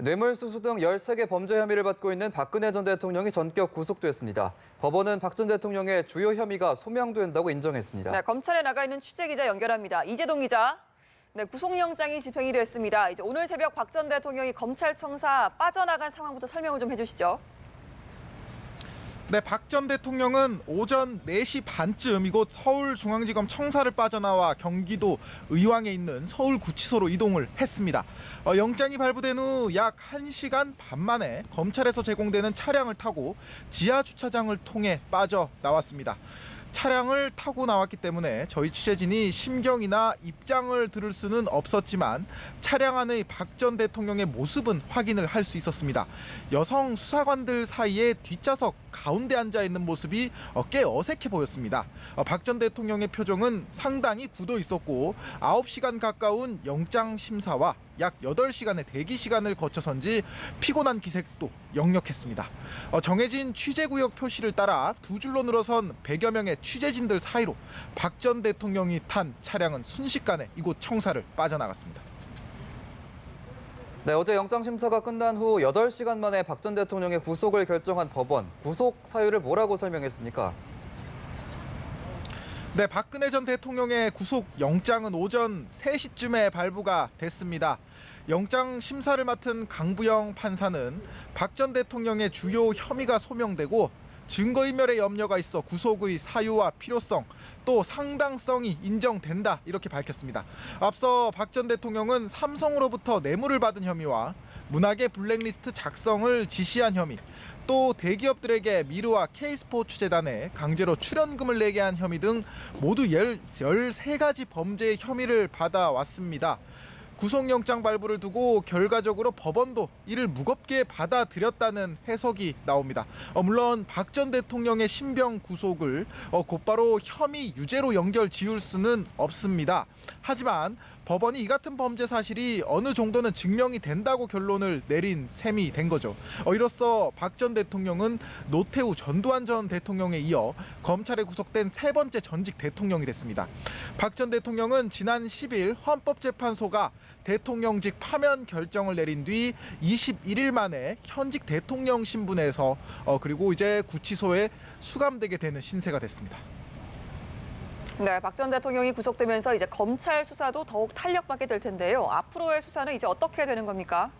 뇌물수수 등 13개 범죄 혐의를 받고 있는 박근혜 전 대통령이 전격 구속됐습니다. 법원은 박 전 대통령의 주요 혐의가 소명된다고 인정했습니다. 네, 검찰에 나가 있는 취재기자 연결합니다. 이재동 기자. 네, 구속영장이 집행이 됐습니다. 이제 오늘 새벽 박 전 대통령이 검찰청사 빠져나간 상황부터 설명을 좀 해주시죠. 네, 박 전 대통령은 오전 4시 반쯤 이곳 서울중앙지검 청사를 빠져나와 경기도 의왕에 있는 서울구치소로 이동을 했습니다. 영장이 발부된 후 약 1시간 반 만에 검찰에서 제공되는 차량을 타고 지하주차장을 통해 빠져나왔습니다. 차량을 타고 나왔기 때문에 저희 취재진이 심경이나 입장을 들을 수는 없었지만 차량 안의 박 전 대통령의 모습은 확인을 할 수 있었습니다. 여성 수사관들 사이에 뒷좌석 가운데 앉아 있는 모습이 꽤 어색해 보였습니다. 박 전 대통령의 표정은 상당히 굳어 있었고 9시간 가까운 영장 심사와 약 8시간의 대기 시간을 거쳐선지 피곤한 기색도 역력했습니다. 정해진 취재구역 표시를 따라 두 줄로 늘어선 100여 명의 취재진들 사이로 박 전 대통령이 탄 차량은 순식간에 이곳 청사를 빠져나갔습니다. 네, 어제 영장 심사가 끝난 후 8시간 만에 박 전 대통령의 구속을 결정한 법원. 구속 사유를 뭐라고 설명했습니까? 네, 박근혜 전 대통령의 구속 영장은 오전 3시쯤에 발부가 됐습니다. 영장 심사를 맡은 강부영 판사는 박 전 대통령의 주요 혐의가 소명되고 증거인멸의 염려가 있어 구속의 사유와 필요성 또 상당성이 인정된다 이렇게 밝혔습니다. 앞서 박 전 대통령은 삼성으로부터 뇌물을 받은 혐의와 문학의 블랙리스트 작성을 지시한 혐의 또 대기업들에게 미르와 K스포츠재단에 강제로 출연금을 내게 한 혐의 등 모두 13가지 범죄의 혐의를 받아왔습니다. 구속영장 발부를 두고 결과적으로 법원도 이를 무겁게 받아들였다는 해석이 나옵니다. 물론 박 전 대통령의 신병 구속을 곧바로 혐의 유죄로 연결 지을 수는 없습니다. 하지만 법원이 이 같은 범죄 사실이 어느 정도는 증명이 된다고 결론을 내린 셈이 된 거죠. 이로써 박 전 대통령은 노태우 전두환 전 대통령에 이어 검찰에 구속된 3번째 전직 대통령이 됐습니다. 박 전 대통령은 지난 10일 헌법재판소가 대통령직 파면 결정을 내린 뒤 21일 만에 현직 대통령 신분에서 그리고 이제 구치소에 수감되게 되는 신세가 됐습니다. 네, 박 전 대통령이 구속되면서 이제 검찰 수사도 더욱 탄력받게 될 텐데요. 앞으로의 수사는 이제 어떻게 되는 겁니까?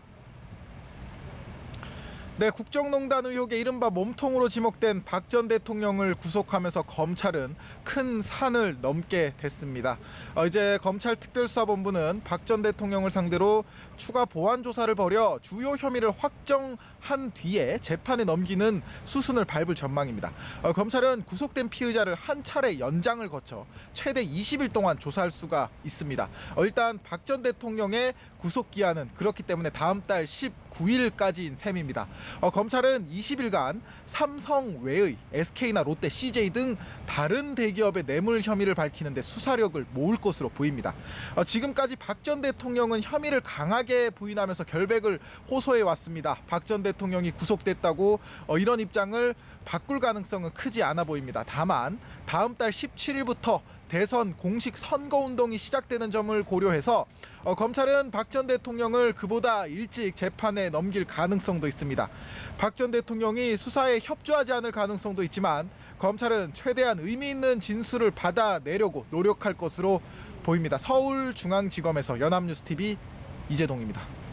네, 국정농단 의혹에 이른바 몸통으로 지목된 박 전 대통령을 구속하면서 검찰은 큰 산을 넘게 됐습니다. 이제 검찰특별수사본부는 박 전 대통령을 상대로 추가 보완 조사를 벌여 주요 혐의를 확정한 뒤에 재판에 넘기는 수순을 밟을 전망입니다. 검찰은 구속된 피의자를 한 차례 연장을 거쳐 최대 20일 동안 조사할 수가 있습니다. 일단 박 전 대통령의 구속 기한은 그렇기 때문에 다음 달 19일까지인 셈입니다. 검찰은 20일간 삼성 외의 SK나 롯데, CJ 등 다른 대기업의 뇌물 혐의를 밝히는 데 수사력을 모을 것으로 보입니다. 지금까지 박 전 대통령은 혐의를 강하게 부인하면서 결백을 호소해 왔습니다. 박 전 대통령이 구속됐다고 이런 입장을 바꿀 가능성은 크지 않아 보입니다. 다만 다음 달 17일부터 대선 공식 선거운동이 시작되는 점을 고려해서 검찰은 박 전 대통령을 그보다 일찍 재판에 넘길 가능성도 있습니다. 박 전 대통령이 수사에 협조하지 않을 가능성도 있지만 검찰은 최대한 의미 있는 진술을 받아내려고 노력할 것으로 보입니다. 서울중앙지검에서 연합뉴스TV 이재동입니다.